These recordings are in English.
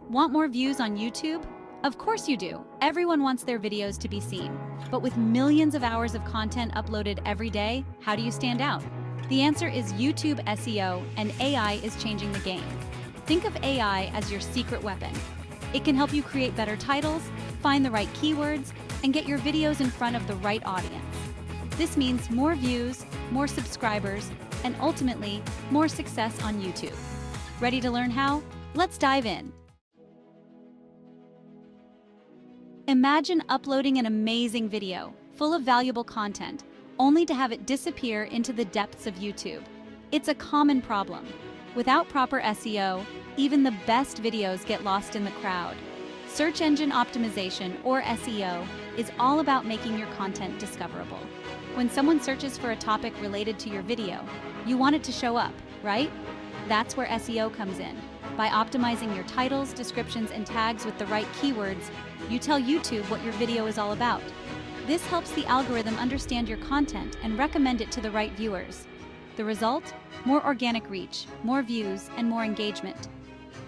Want more views on YouTube? Of course you do. Everyone wants their videos to be seen. But with millions of hours of content uploaded every day, how do you stand out? The answer is YouTube SEO, and AI is changing the game. Think of AI as your secret weapon. It can help you create better titles, find the right keywords, and get your videos in front of the right audience. This means more views, more subscribers, and ultimately, more success on YouTube. Ready to learn how? Let's dive in. Imagine uploading an amazing video, full of valuable content, only to have it disappear into the depths of YouTube. It's a common problem. Without proper SEO, even the best videos get lost in the crowd. Search engine optimization, or SEO, is all about making your content discoverable. When someone searches for a topic related to your video, you want it to show up, right? That's where SEO comes in. By optimizing your titles, descriptions, and tags with the right keywords, you tell YouTube what your video is all about. This helps the algorithm understand your content and recommend it to the right viewers. The result? More organic reach, more views, and more engagement.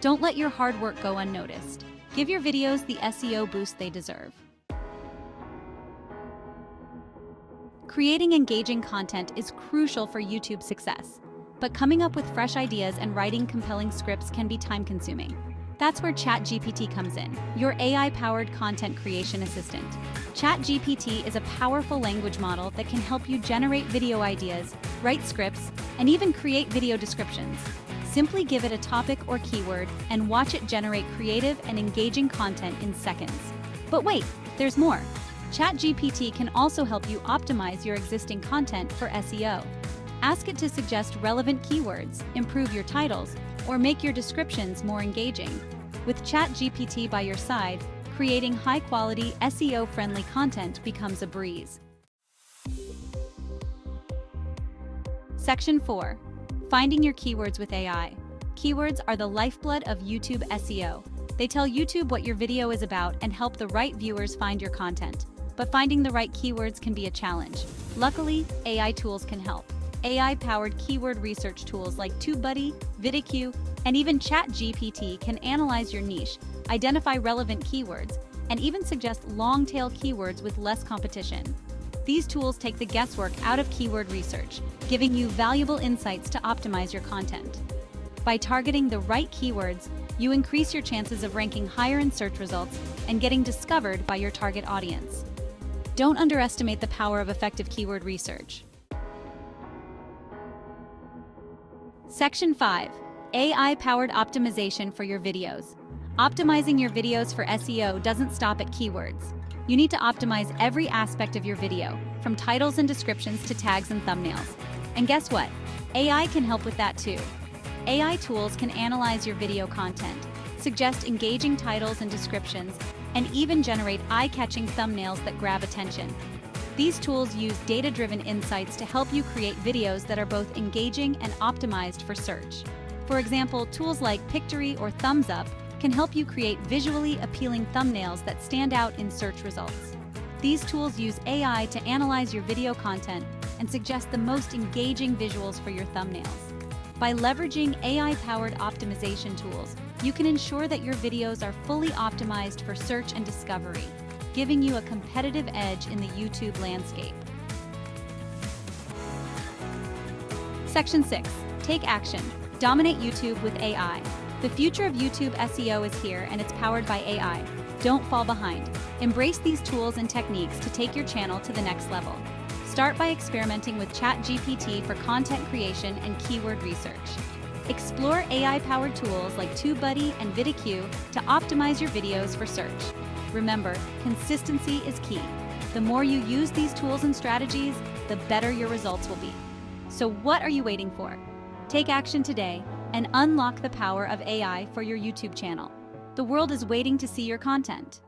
Don't let your hard work go unnoticed. Give your videos the SEO boost they deserve. Creating engaging content is crucial for YouTube's success, but coming up with fresh ideas and writing compelling scripts can be time-consuming. That's where ChatGPT comes in, your AI-powered content creation assistant. ChatGPT is a powerful language model that can help you generate video ideas, write scripts, and even create video descriptions. Simply give it a topic or keyword and watch it generate creative and engaging content in seconds. But wait, there's more. ChatGPT can also help you optimize your existing content for SEO. Ask it to suggest relevant keywords, improve your titles, or make your descriptions more engaging. With ChatGPT by your side, creating high-quality, SEO-friendly content becomes a breeze. Section 4. Finding your keywords with AI. Keywords are the lifeblood of YouTube SEO. They tell YouTube what your video is about and help the right viewers find your content. But finding the right keywords can be a challenge. Luckily, AI tools can help. AI-powered keyword research tools like TubeBuddy, Vidaq, and even ChatGPT can analyze your niche, identify relevant keywords, and even suggest long-tail keywords with less competition. These tools take the guesswork out of keyword research, giving you valuable insights to optimize your content. By targeting the right keywords, you increase your chances of ranking higher in search results and getting discovered by your target audience. Don't underestimate the power of effective keyword research. Section 5. AI-powered optimization for your videos. Optimizing your videos for SEO doesn't stop at keywords. You need to optimize every aspect of your video, from titles and descriptions to tags and thumbnails. And guess what? AI can help with that too. AI tools can analyze your video content, suggest engaging titles and descriptions, and even generate eye-catching thumbnails that grab attention. These tools use data-driven insights to help you create videos that are both engaging and optimized for search. For example, tools like Pictory or Thumbs Up can help you create visually appealing thumbnails that stand out in search results. These tools use AI to analyze your video content and suggest the most engaging visuals for your thumbnails. By leveraging AI-powered optimization tools, you can ensure that your videos are fully optimized for search and discovery, giving you a competitive edge in the YouTube landscape. Section 6. Take action. Dominate YouTube with AI. The future of YouTube SEO is here, and it's powered by AI. Don't fall behind. Embrace these tools and techniques to take your channel to the next level. Start by experimenting with ChatGPT for content creation and keyword research. Explore AI-powered tools like TubeBuddy and Vidaq to optimize your videos for search. Remember, consistency is key. The more you use these tools and strategies, the better your results will be. So what are you waiting for? Take action today and unlock the power of AI for your YouTube channel. The world is waiting to see your content.